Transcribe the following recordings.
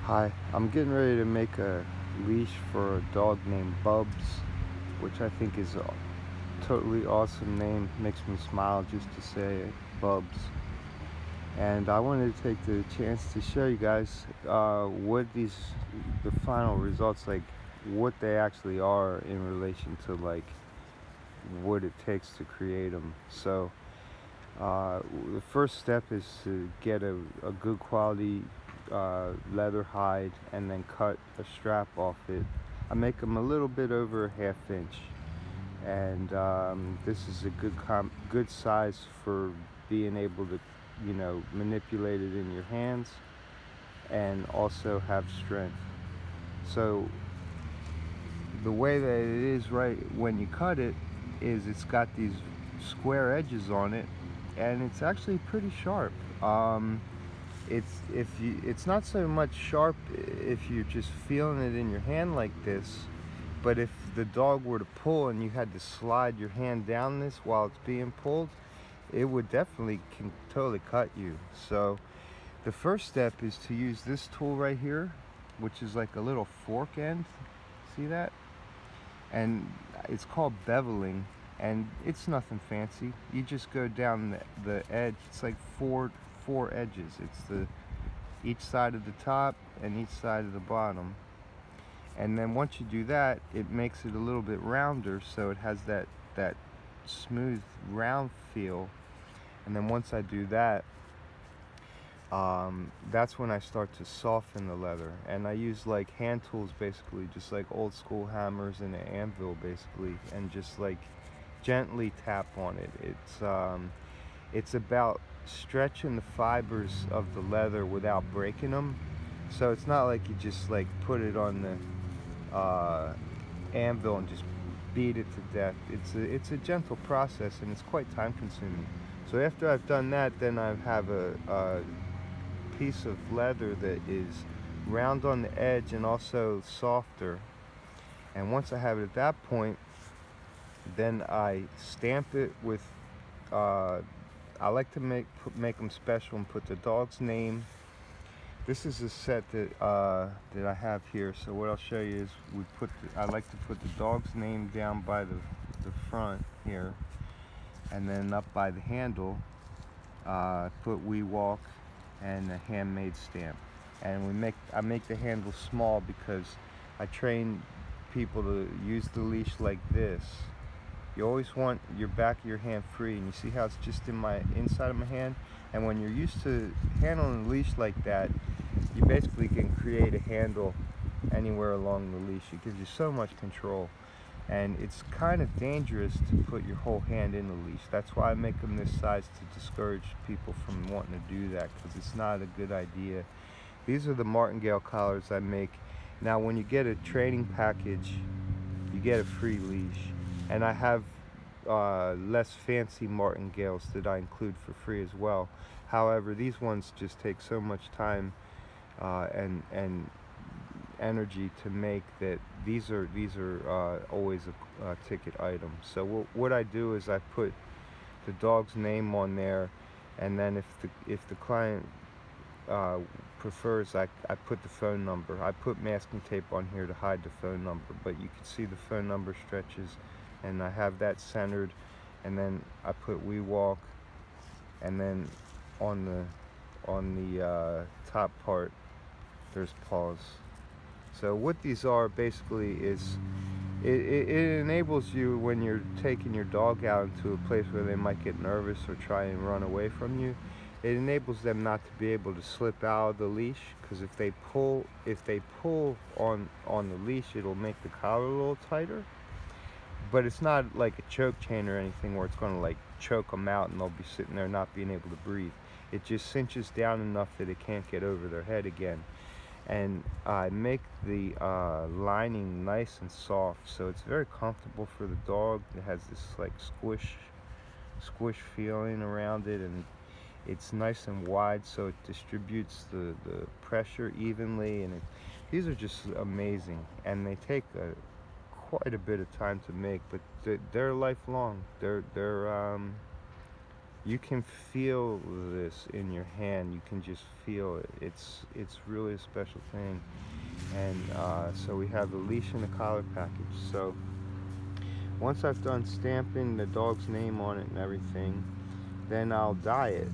Hi, I'm getting ready to make a leash for a dog named Bubs, which I think is a totally awesome name. Makes me smile just to say it, Bubs. And I wanted to take the chance to show you guys the final results, like what they actually are in relation to like what it takes to create them. So the first step is to get a good quality leather hide and then cut a strap off it. I make them a little bit over a ½ inch, and this is a good size for being able to, manipulate it in your hands and also have strength. So the way that it is right when you cut it is it's got these square edges on it, and it's actually pretty sharp. It's not so much sharp if you're just feeling it in your hand like this, but if the dog were to pull and you had to slide your hand down this while it's being pulled, it would definitely can totally cut you. So the first step is to use this tool right here, which is like a little fork end. See that? And it's called beveling, and it's nothing fancy. You just go down the edge. It's like four edges. It's the each side of the top and each side of the bottom. And then once you do that, it makes it a little bit rounder, so it has that smooth round feel. And then once I do that, that's when I start to soften the leather. And I use like hand tools, basically just like old school hammers and an anvil basically, and just like gently tap on it. It's about stretching the fibers of the leather without breaking them. So it's not like you just like put it on the anvil and just beat it to death. It's a gentle process, and it's quite time consuming. So after I've done that, then I have a piece of leather that is round on the edge and also softer. And once I have it at that point, then I stamp it with I like to make them special and put the dog's name. This is a set that I have here. So what I'll show you is I like to put the dog's name down by the front here, and then up by the handle put OuiWalk and a handmade stamp. And I make the handle small because I train people to use the leash like this. You always want your back of your hand free, and you see how it's just in my inside of my hand. And when you're used to handling the leash like that, you basically can create a handle anywhere along the leash. It gives you so much control, and it's kind of dangerous to put your whole hand in the leash. That's why I make them this size, to discourage people from wanting to do that, because it's not a good idea. These are the martingale collars I make. Now when you get a training package, you get a free leash, and I have less fancy martingales that I include for free as well. However, these ones just take so much time and energy to make that these are always a ticket item. So what I do is I put the dog's name on there, and then if the client prefers, I put the phone number. I put masking tape on here to hide the phone number, but you can see the phone number stretches, and I have that centered. And then I put OuiWalk, and then on the top part there's paws. So what these are basically is it enables you, when you're taking your dog out into a place where they might get nervous or try and run away from you, it enables them not to be able to slip out of the leash, because if they pull on the leash, it'll make the collar a little tighter. But it's not like a choke chain or anything where it's going to like choke them out and they'll be sitting there not being able to breathe. It just cinches down enough that it can't get over their head again. And I make the lining nice and soft, so it's very comfortable for the dog. It has this like squish feeling around it, and it's nice and wide, so it distributes the pressure evenly. And these are just amazing, and they take quite a bit of time to make, but they're lifelong. you can feel this in your hand. You can just feel it. It's really a special thing. And so we have the leash and the collar package. So once I've done stamping the dog's name on it and everything, then I'll dye it,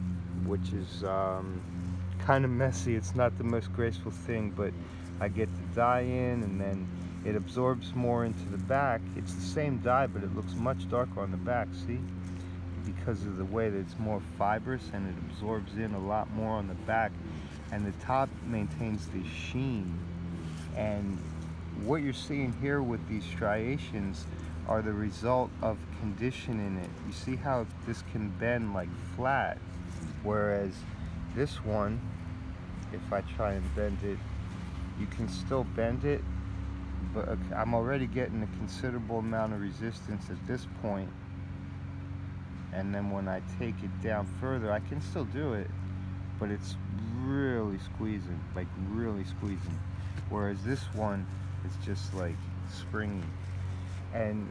which is kind of messy. It's not the most graceful thing, but I get the dye in, and then it absorbs more into the back. It's the same dye, but it looks much darker on the back, see? Because of the way that it's more fibrous, and it absorbs in a lot more on the back, and the top maintains the sheen. And what you're seeing here with these striations are the result of conditioning it. You see how this can bend like flat, whereas this one, if I try and bend it, you can still bend it, but I'm already getting a considerable amount of resistance at this point. And then when I take it down further, I can still do it, but it's really squeezing, like really squeezing. Whereas this one is just like springy. And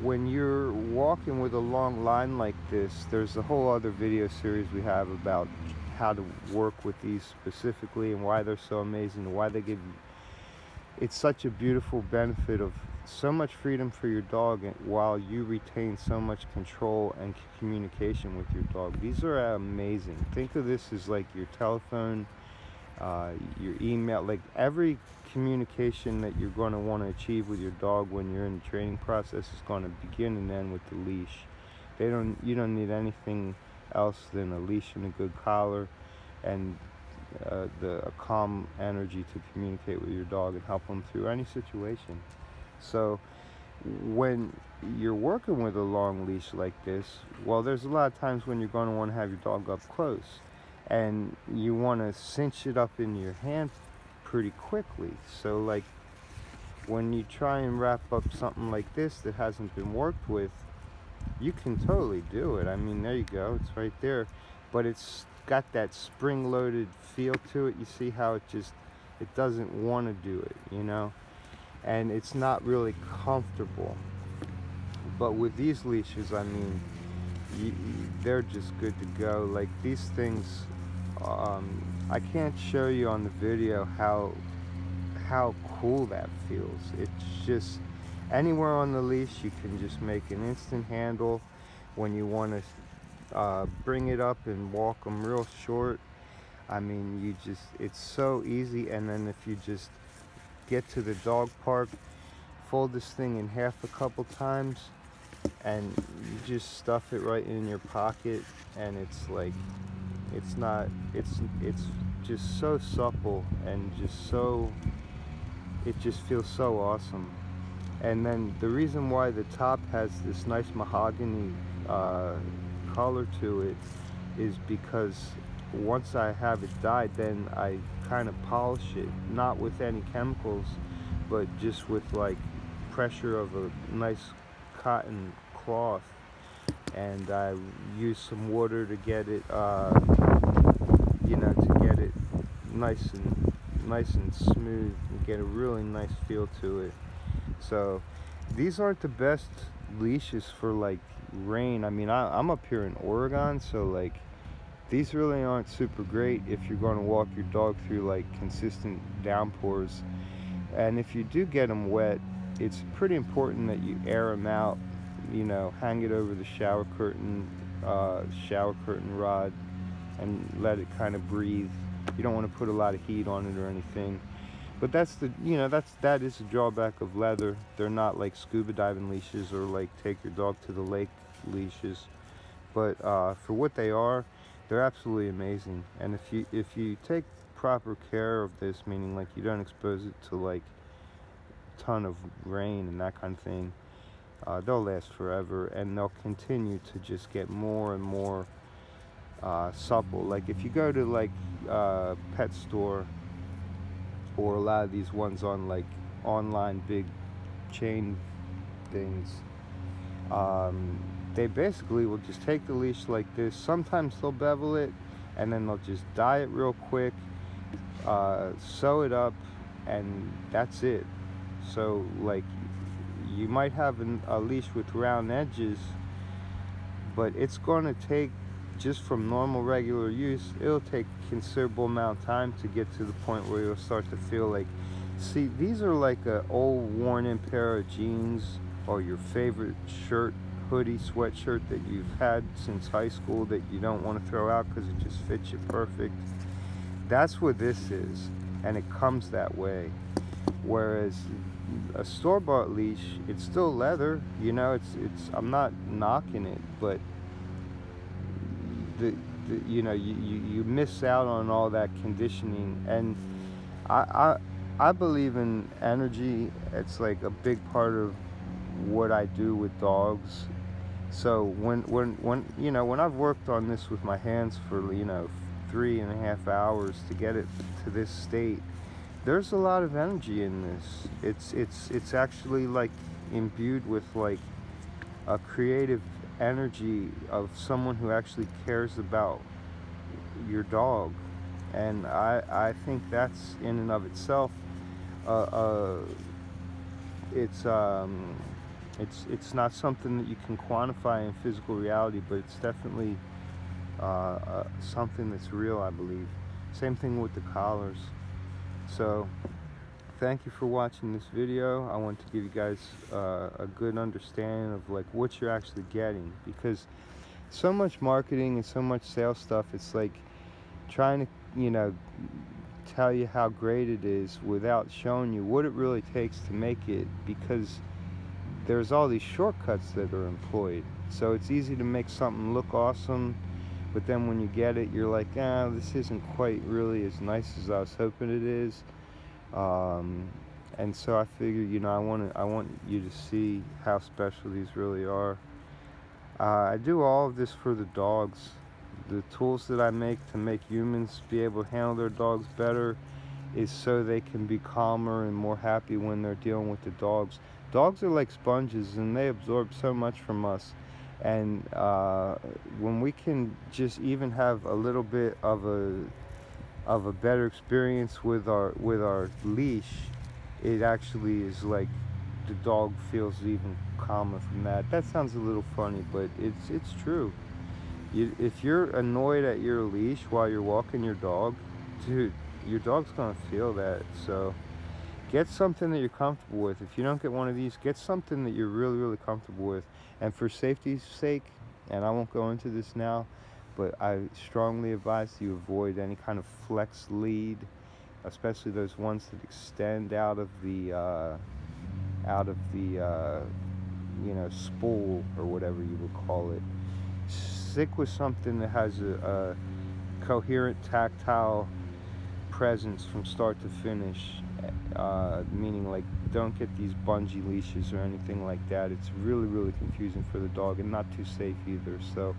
when you're walking with a long line like this, there's a whole other video series we have about how to work with these specifically and why they're so amazing, and why they give you, it's such a beautiful benefit of so much freedom for your dog while you retain so much control and communication with your dog. These are amazing. Think of this as like your telephone, your email, like every communication that you're going to want to achieve with your dog when you're in the training process is going to begin and end with the leash. You don't need anything else than a leash and a good collar, and a calm energy to communicate with your dog and help them through any situation. So when you're working with a long leash like this, well, there's a lot of times when you're going to want to have your dog up close, and you want to cinch it up in your hand pretty quickly. So like when you try and wrap up something like this that hasn't been worked with, you can totally do it. I mean, there you go, it's right there, but it's got that spring-loaded feel to it. You see how it doesn't want to do it, you know, and it's not really comfortable. But with these leashes, I mean, they're just good to go. Like these things, I can't show you on the video how cool that feels. It's just anywhere on the leash you can just make an instant handle. When you want to bring it up and walk them real short, I mean, it's so easy. And then if you just get to the dog park, fold this thing in half a couple times, and you just stuff it right in your pocket, and it's like, it's just so supple, and it just feels so awesome. And then the reason why the top has this nice mahogany color to it is because once I have it dyed, then I kind of polish it, not with any chemicals, but just with like pressure of a nice cotton cloth, and I use some water to get it, to get it nice and smooth, and get a really nice feel to it. So these aren't the best leashes for like rain. I mean, I'm up here in Oregon, so like these really aren't super great if you're going to walk your dog through like consistent downpours. And if you do get them wet, it's pretty important that you air them out, hang it over the shower curtain rod, and let it kind of breathe. You don't want to put a lot of heat on it or anything. But that is a drawback of leather. You are not like scuba diving leashes or like take your dog to the lake leashes. But for what they are, they're absolutely amazing. And if you take proper care of this, meaning like you don't expose it to like a ton of rain and that kind of thing, they'll last forever, and they'll continue to just get more and more supple. Like if you go to like a pet store, or a lot of these ones on like online big chain things, they basically will just take the leash like this. Sometimes they'll bevel it, and then they'll just dye it real quick, sew it up, and that's it. So like you might have a leash with round edges, but it's going to take, just from normal regular use, it'll take a considerable amount of time to get to the point where you'll start to feel like, see, these are like a old worn in pair of jeans, or your favorite shirt, hoodie, sweatshirt that you've had since high school that you don't want to throw out because it just fits you perfect. That's what this is, and it comes that way. Whereas a store-bought leash, it's still leather, you know, it's I'm not knocking it, but the, you know, you miss out on all that conditioning. And I I believe in energy. It's like a big part of what I do with dogs. So when you know, when I've worked on this with my hands for, you know, 3.5 hours to get it to this state, there's a lot of energy in this. It's actually like imbued with like a creative energy of someone who actually cares about your dog. And I think that's in and of itself, uh, uh, it's it's not something that you can quantify in physical reality, but it's definitely something that's real, I believe. Same thing with the collars. So thank you for watching this video. I want to give you guys a good understanding of like what you're actually getting, because so much marketing and so much sales stuff, it's like trying to, you know, tell you how great it is without showing you what it really takes to make it, because there's all these shortcuts that are employed. So it's easy to make something look awesome, but then when you get it, you're like, ah, this isn't quite really as nice as I was hoping it is. And so I figure, you know, I want you to see how special these really are. I do all of this for the dogs. The tools that I make to make humans be able to handle their dogs better is so they can be calmer and more happy when they're dealing with the dogs. Dogs are like sponges, and they absorb so much from us. And when we can just even have a little bit of a better experience with our leash, it actually is like the dog feels even calmer from that. That sounds a little funny, but it's true. If you're annoyed at your leash while you're walking your dog, dude, your dog's gonna feel that. So get something that you're comfortable with. If you don't get one of these, get something that you're really comfortable with. And for safety's sake, and I won't go into this now, but I strongly advise you avoid any kind of flex lead, especially those ones that extend out of the you know, spool or whatever you would call it. Stick with something that has a coherent tactile presence from start to finish, meaning like don't get these bungee leashes or anything like that. It's really confusing for the dog and not too safe either. So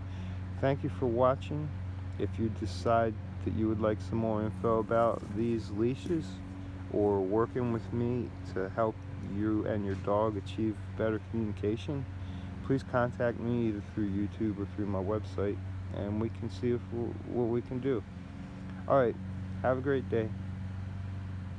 thank you for watching. If you decide that you would like some more info about these leashes or working with me to help you and your dog achieve better communication, please contact me either through YouTube or through my website, and we can see what we can do. All right, have a great day.